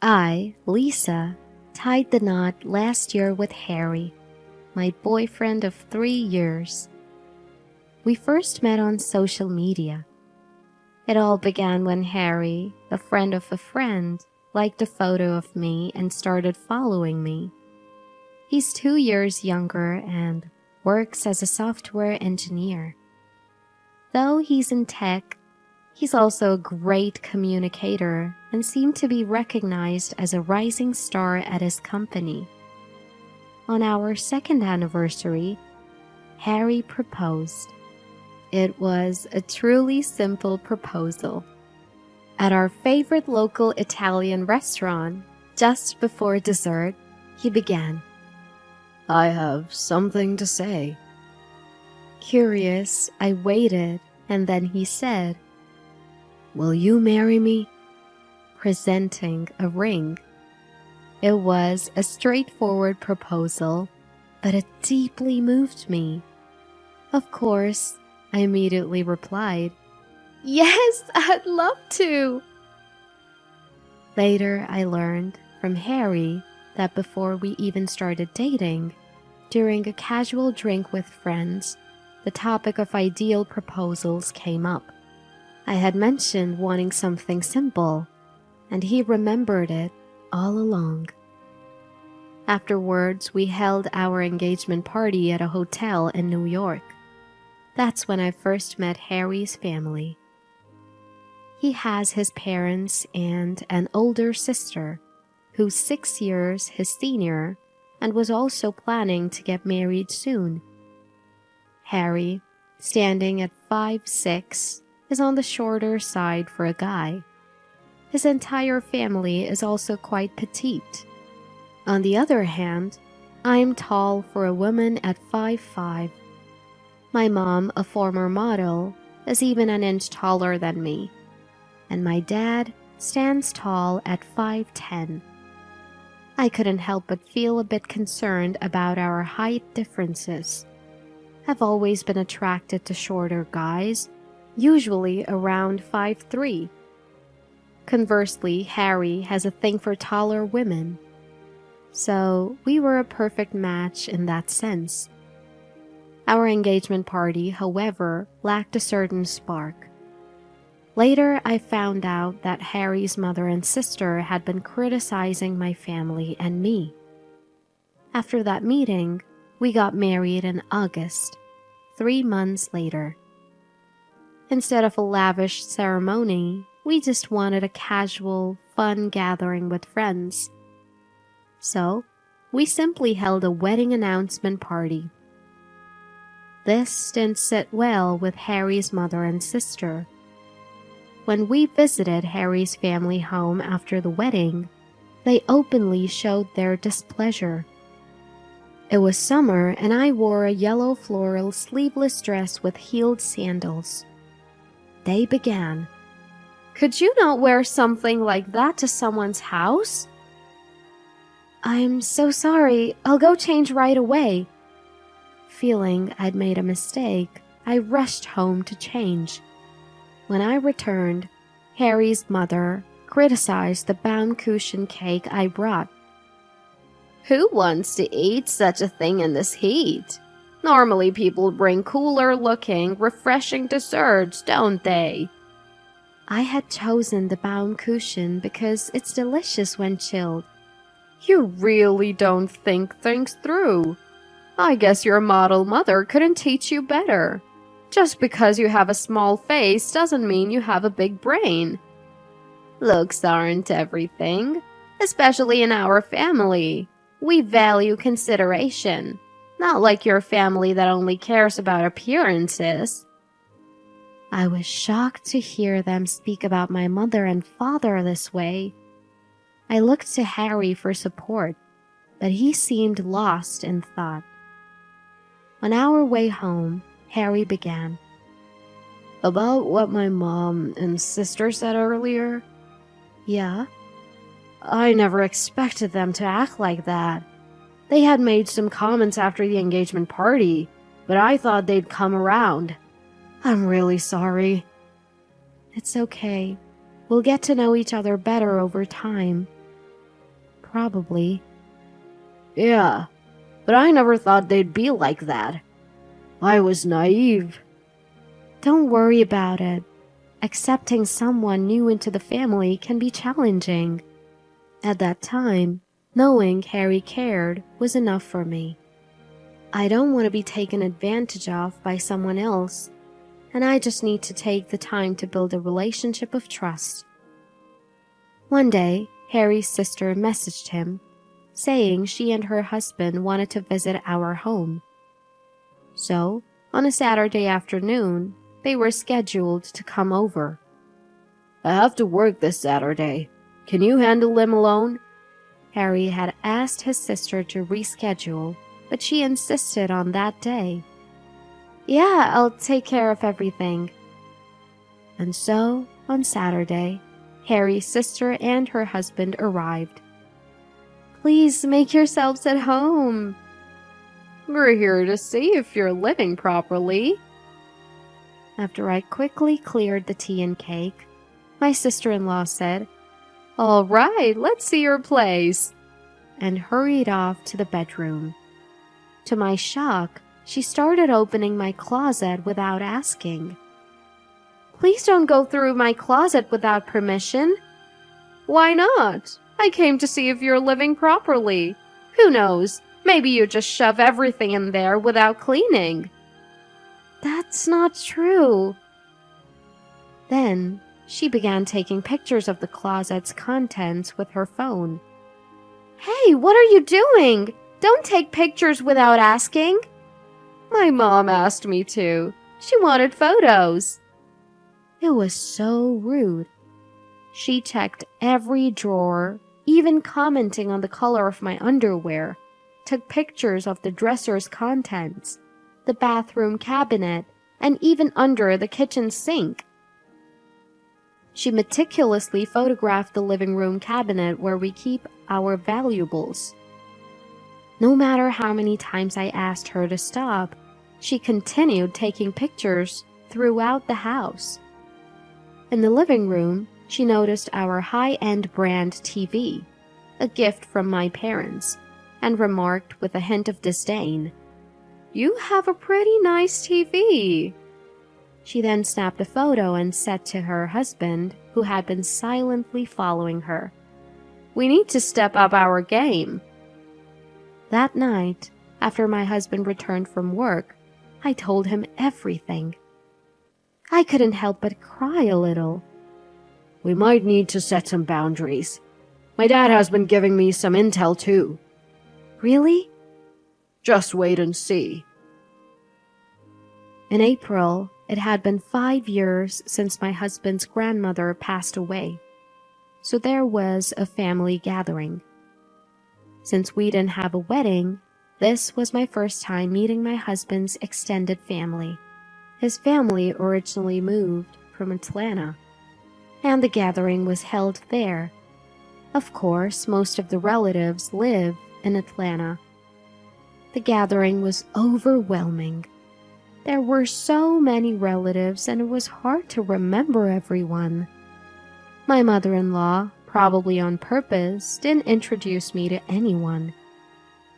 Lisa, tied the knot last year with Harry, my boyfriend of 3 years. We first met on social media. It all began when Harry, a friend of a friend, liked a photo of me and started following me. He's 2 years younger and works as a software engineer. Though he's in tech, he's also a great communicator and seemed to be recognized as a rising star at his company. On our second anniversary, Harry proposed. It was a truly simple proposal. At our favorite local Italian restaurant, just before dessert, he began, "I have something to say." Curious, I waited, and then he said, "Will you marry me?" presenting a ring. It was a straightforward proposal, but it deeply moved me. Of course, I immediately replied, "Yes, I'd love to." Later, I learned from Harry that before we even started dating, during a casual drink with friends, the topic of ideal proposals came up. I had mentioned wanting something simple, and he remembered it all along. Afterwards, we held our engagement party at a hotel in New York. That's when I first met Harry's family. He has his parents and an older sister, who's 6 years his senior and was also planning to get married soon. Harry, standing at 5'6", is on the shorter side for a guy. His entire family is also quite petite. On the other hand, I'm tall for a woman at 5'5". My mom, a former model, is even an inch taller than me, and my dad stands tall at 5'10". I couldn't help but feel a bit concerned about our height differences. I've always been attracted to shorter guys, usually around 5'3". Conversely, Harry has a thing for taller women. So we were a perfect match in that sense. Our engagement party, however, lacked a certain spark. Later, I found out that Harry's mother and sister had been criticizing my family and me. After that meeting, we got married in August, 3 months later. Instead of a lavish ceremony, we just wanted a casual, fun gathering with friends. So, we simply held a wedding announcement party. This didn't sit well with Harry's mother and sister. When we visited Harry's family home after the wedding, they openly showed their displeasure. It was summer and I wore a yellow floral sleeveless dress with heeled sandals. They began, "Could you not wear something like that to someone's house?" "I'm so sorry, I'll go change right away." Feeling I'd made a mistake, I rushed home to change. When I returned, Harry's mother criticized the bound cushion cake I brought. "Who wants to eat such a thing in this heat? Normally people bring cooler-looking, refreshing desserts, don't they?" I had chosen the bound cushion because it's delicious when chilled. "You really don't think things through. I guess your model mother couldn't teach you better. Just because you have a small face doesn't mean you have a big brain. Looks aren't everything, especially in our family. We value consideration, not like your family that only cares about appearances." I was shocked to hear them speak about my mother and father this way. I looked to Harry for support, but he seemed lost in thought. On our way home, Harry began, "About what my mom and sister said earlier?" "Yeah?" "I never expected them to act like that. They had made some comments after the engagement party, but I thought they'd come around. I'm really sorry." "It's okay. We'll get to know each other better over time. probably. Yeah, but I never thought they'd be like that. I was naive. Don't worry about it. Accepting someone new into the family can be challenging. At that time, knowing Harry cared was enough for me. I don't want to be taken advantage of by someone else, and I just need to take the time to build a relationship of trust. One day, Harry's sister messaged him, saying she and her husband wanted to visit our home. So, on a Saturday afternoon, they were scheduled to come over. I have to work this Saturday. Can you handle them alone? Harry had asked his sister to reschedule, but she insisted on that day. Yeah, I'll take care of everything. And so, on Saturday, Harry's sister and her husband arrived. Please make yourselves at home. We're here to see if you're living properly. After I quickly cleared the tea and cake, my sister-in-law said, All right, let's see your place, and hurried off to the bedroom. To my shock, she started opening my closet without asking. Please don't go through my closet without permission. Why not? I came to see if you're living properly. Who knows? Maybe you just shove everything in there without cleaning. That's not true. Then she began taking pictures of the closet's contents with her phone. Hey, what are you doing? Don't take pictures without asking. My mom asked me to. She wanted photos. It was so rude. She checked every drawer, even commenting on the color of my underwear, took pictures of the dresser's contents, the bathroom cabinet, and even under the kitchen sink. She meticulously photographed the living room cabinet where we keep our valuables. No matter how many times I asked her to stop, she continued taking pictures throughout the house. In the living room, she noticed our high-end brand TV, a gift from my parents, and remarked with a hint of disdain, You have a pretty nice TV. She then snapped a photo and said to her husband, who had been silently following her, We need to step up our game. That night, after my husband returned from work, I told him everything. I couldn't help but cry a little. We might need to set some boundaries. My dad has been giving me some intel too. Really? Just wait and see. In April, it had been 5 years since my husband's grandmother passed away, so there was a family gathering. Since we didn't have a wedding, this was my first time meeting my husband's extended family. His family originally moved from Atlanta, and the gathering was held there. Of course, most of the relatives live in Atlanta. The gathering was overwhelming. There were so many relatives, and it was hard to remember everyone. My mother-in-law, probably on purpose, didn't introduce me to anyone.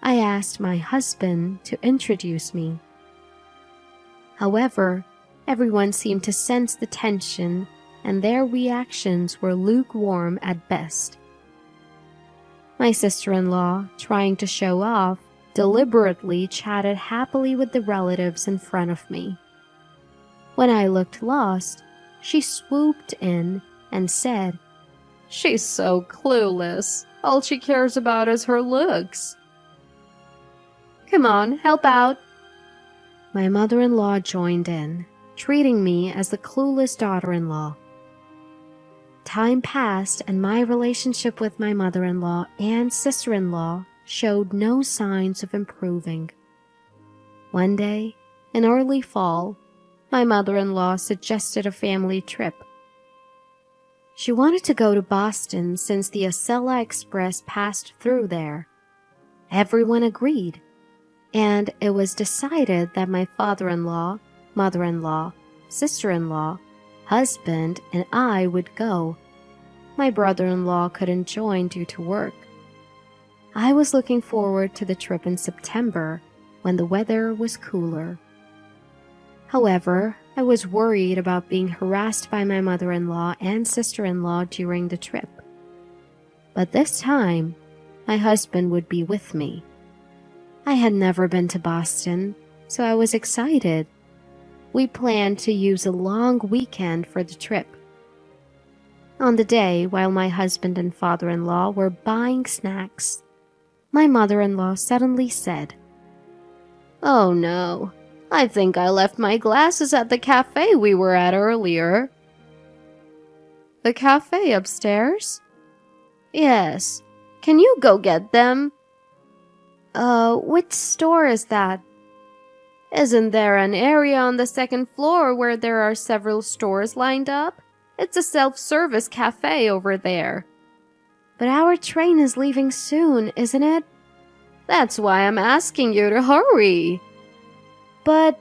I asked my husband to introduce me. However, everyone seemed to sense the tension, and their reactions were lukewarm at best. My sister-in-law, trying to show off, deliberately chatted happily with the relatives in front of me. When I looked lost, she swooped in and said, She's so clueless. All she cares about is her looks. Come on, help out. My mother-in-law joined in, treating me as the clueless daughter-in-law. Time passed, and my relationship with my mother-in-law and sister-in-law showed no signs of improving. One day, in early fall, my mother-in-law suggested a family trip. She wanted to go to Boston since the Acela Express passed through there. Everyone agreed, and it was decided that my father-in-law, mother-in-law, sister-in-law, husband, and I would go. My brother-in-law couldn't join due to work. I was looking forward to the trip in September when the weather was cooler. However, I was worried about being harassed by my mother-in-law and sister-in-law during the trip. But this time, my husband would be with me. I had never been to Boston, so I was excited. We planned to use a long weekend for the trip. On the day, while my husband and father-in-law were buying snacks, my mother-in-law suddenly said, "Oh no, I think I left my glasses at the cafe we were at earlier." "The cafe upstairs?" "Yes. Can you go get them?" Which store is that?" "Isn't there an area on the second floor where there are several stores lined up? It's a self-service cafe over there." "But our train is leaving soon, isn't it?" "That's why I'm asking you to hurry." "But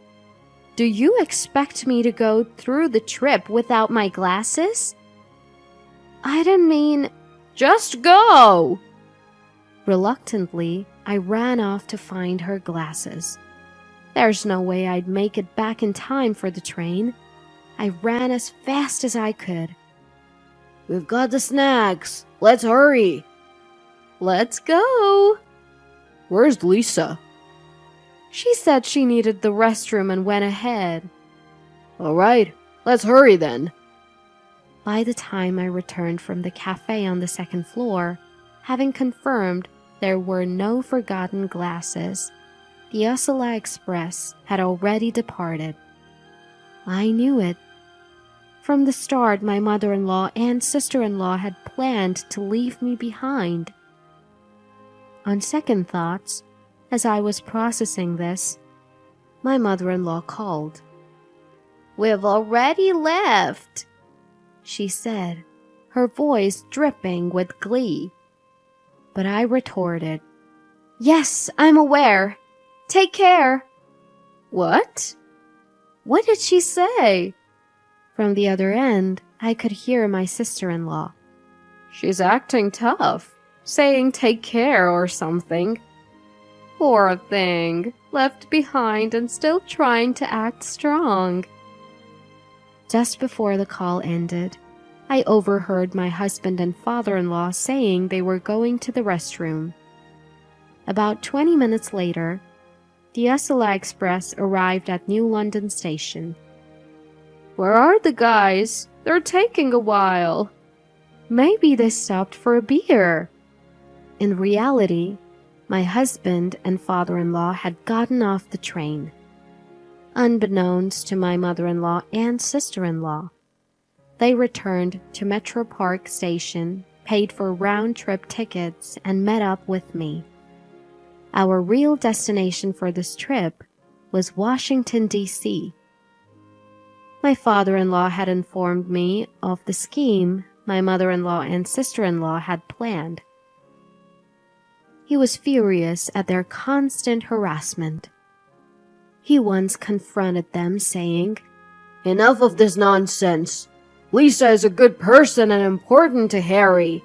do you expect me to go through the trip without my glasses?" "I didn't mean... Just go!" Reluctantly, I ran off to find her glasses. There's no way I'd make it back in time for the train. I ran as fast as I could. "We've got the snacks. Let's hurry." "Let's go." "Where's Lisa?" "She said she needed the restroom and went ahead." "All right, let's hurry then." By the time I returned from the cafe on the second floor, having confirmed there were no forgotten glasses, the Ursula Express had already departed. I knew it. From the start, my mother-in-law and sister-in-law had planned to leave me behind. On second thoughts, as I was processing this, my mother-in-law called. "We've already left," she said, her voice dripping with glee. But I retorted, "Yes, I'm aware. Take care." "What? What did she say?" From the other end, I could hear my sister-in-law. "She's acting tough, saying take care or something. Poor thing, left behind and still trying to act strong." Just before the call ended, I overheard my husband and father-in-law saying they were going to the restroom. About 20 minutes later, the Ursula Express arrived at New London Station. "Where are the guys? They're taking a while." Maybe they stopped for a beer. In reality, my husband and father-in-law had gotten off the train. Unbeknownst to my mother-in-law and sister-in-law, they returned to Metro Park Station, paid for round-trip tickets, and met up with me. Our real destination for this trip was Washington, D.C. My father-in-law had informed me of the scheme my mother-in-law and sister-in-law had planned. He was furious at their constant harassment. He once confronted them, saying, "Enough of this nonsense. Lisa is a good person and important to Harry."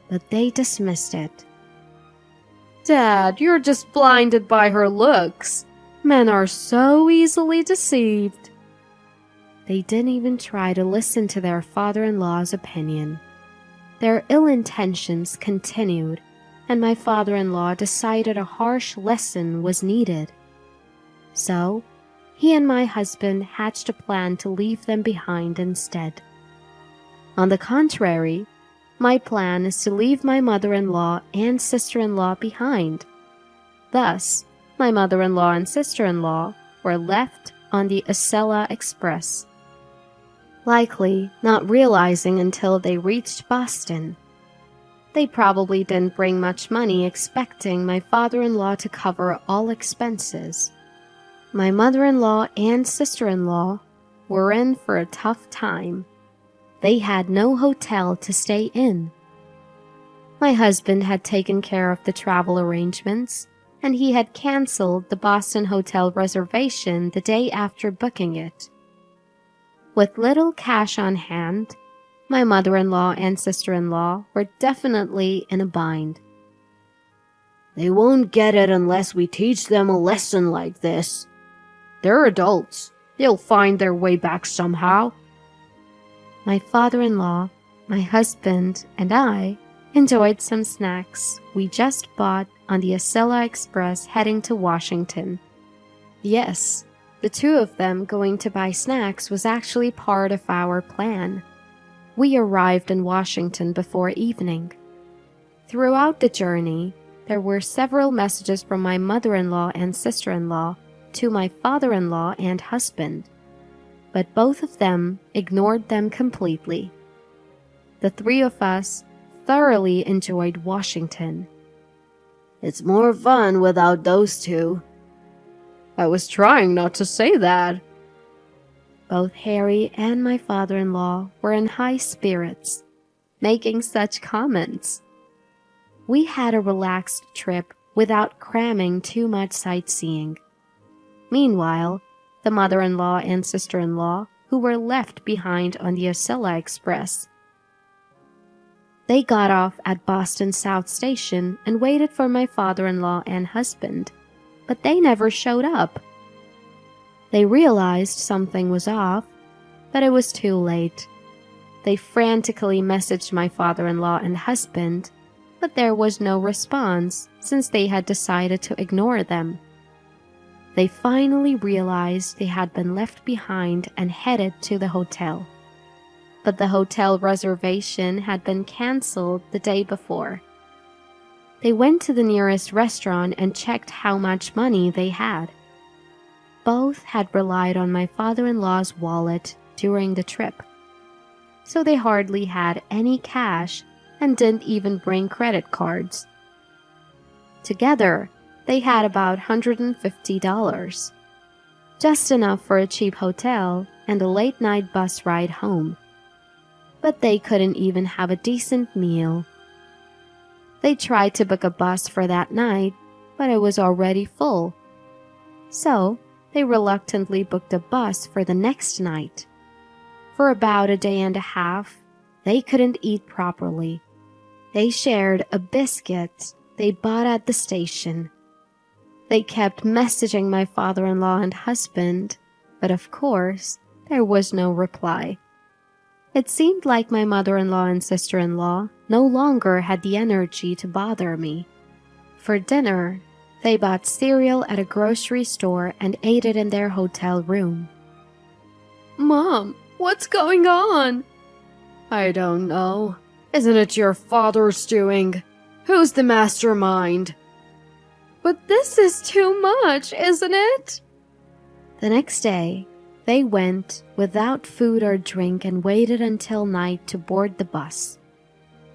But they dismissed it. "Dad, you're just blinded by her looks. Men are so easily deceived." They didn't even try to listen to their father-in-law's opinion. Their ill intentions continued, and my father-in-law decided a harsh lesson was needed. So, he and my husband hatched a plan to leave them behind instead. On the contrary, my plan is to leave my mother-in-law and sister-in-law behind. Thus, my mother-in-law and sister-in-law were left on the Ursula Express, likely not realizing until they reached Boston. They probably didn't bring much money, expecting my father-in-law to cover all expenses. My mother-in-law and sister-in-law were in for a tough time. They had no hotel to stay in. My husband had taken care of the travel arrangements, and he had canceled the Boston hotel reservation the day after booking it. With little cash on hand, my mother-in-law and sister-in-law were definitely in a bind. They won't get it unless we teach them a lesson like this. They're adults. They'll find their way back somehow. My father-in-law, my husband, and I enjoyed some snacks we just bought on the Acela Express heading to Washington. Yes, the two of them going to buy snacks was actually part of our plan. We arrived in Washington before evening. Throughout the journey, there were several messages from my mother-in-law and sister-in-law to my father-in-law and husband, but both of them ignored them completely. The three of us thoroughly enjoyed Washington. It's more fun without those two. I was trying not to say that. Both Harry and my father-in-law were in high spirits, making such comments. We had a relaxed trip without cramming too much sightseeing. Meanwhile, the mother-in-law and sister-in-law, who were left behind on the Acela Express, they got off at Boston South Station and waited for my father-in-law and husband, but they never showed up. They realized something was off, but it was too late. They frantically messaged my father-in-law and husband, but there was no response since they had decided to ignore them. They finally realized they had been left behind and headed to the hotel. But the hotel reservation had been canceled the day before. They went to the nearest restaurant and checked how much money they had. Both had relied on my father-in-law's wallet during the trip, so they hardly had any cash and didn't even bring credit cards. Together, they had about $150, just enough for a cheap hotel and a late-night bus ride home. But they couldn't even have a decent meal. They tried to book a bus for that night, but it was already full. So, they reluctantly booked a bus for the next night. For about a day and a half, they couldn't eat properly. They shared a biscuit they bought at the station. They kept messaging my father-in-law and husband, but of course, there was no reply. It seemed like my mother-in-law and sister-in-law no longer had the energy to bother me. For dinner, they bought cereal at a grocery store and ate it in their hotel room. Mom, what's going on? I don't know. Isn't it your father's doing? Who's the mastermind? But this is too much, isn't it? The next day, they went without food or drink and waited until night to board the bus.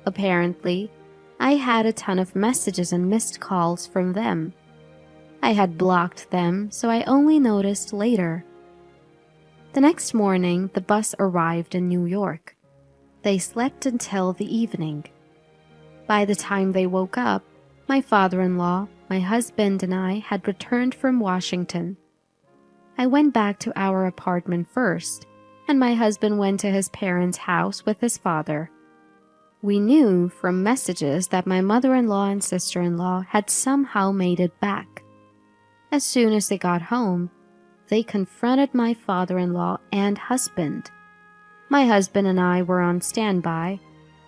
Apparently, I had a ton of messages and missed calls from them. I had blocked them, so I only noticed later. The next morning, the bus arrived in New York. They slept until the evening. By the time they woke up, my father-in-law, my husband, and I had returned from Washington. I went back to our apartment first, and my husband went to his parents' house with his father. We knew from messages that my mother-in-law and sister-in-law had somehow made it back. As soon as they got home, they confronted my father-in-law and husband. My husband and I were on standby,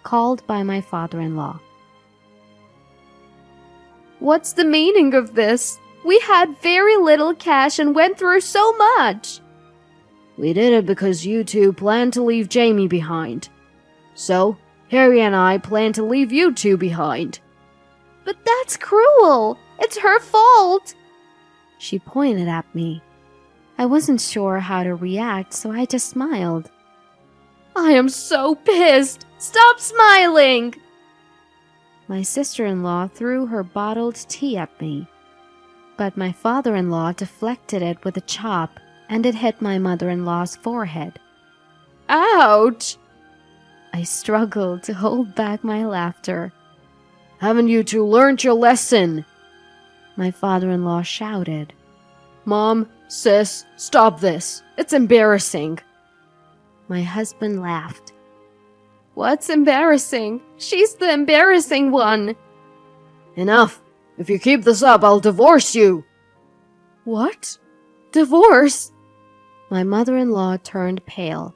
called by my father-in-law. What's the meaning of this? We had very little cash and went through so much. We did it because you two planned to leave Jamie behind. So, Harry and I plan to leave you two behind. But that's cruel. It's her fault. She pointed at me. I wasn't sure how to react, so I just smiled. I am so pissed. Stop smiling. My sister-in-law threw her bottled tea at me, but my father-in-law deflected it with a chop, and it hit my mother-in-law's forehead. Ouch! I struggled to hold back my laughter. Haven't you two learned your lesson? My father-in-law shouted. Mom, sis, stop this. It's embarrassing. My husband laughed. What's embarrassing? She's the embarrassing one. Enough. If you keep this up, I'll divorce you. What? Divorce? My mother-in-law turned pale.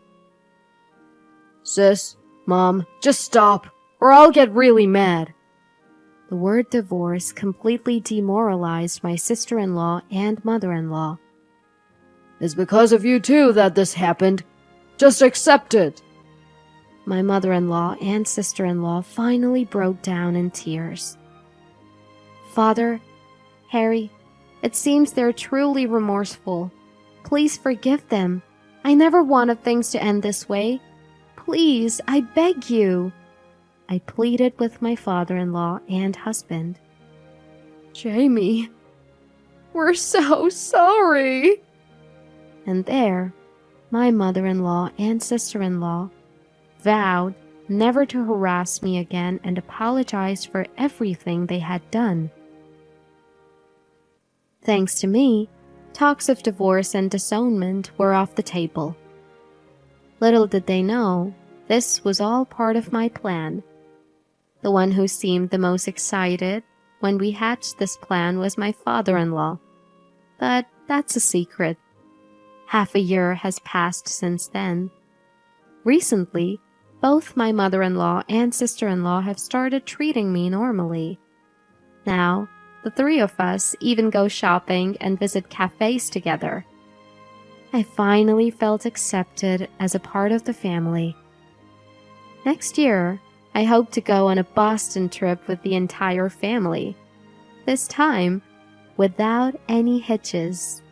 Sis, Mom, just stop, or I'll get really mad. The word divorce completely demoralized my sister-in-law and mother-in-law. It's because of you two that this happened. Just accept it. My mother-in-law and sister-in-law finally broke down in tears. Father, Harry, it seems they're truly remorseful. Please forgive them. I never wanted things to end this way. Please, I beg you. I pleaded with my father-in-law and husband. Jamie, we're so sorry. And there, my mother-in-law and sister-in-law vowed never to harass me again and apologized for everything they had done. Thanks to me, talks of divorce and disownment were off the table. Little did they know, this was all part of my plan. The one who seemed the most excited when we hatched this plan was my father-in-law. But that's a secret. Half a year has passed since then. Recently, both my mother-in-law and sister-in-law have started treating me normally. Now, the three of us even go shopping and visit cafes together. I finally felt accepted as a part of the family. Next year, I hope to go on a Boston trip with the entire family. This time, without any hitches.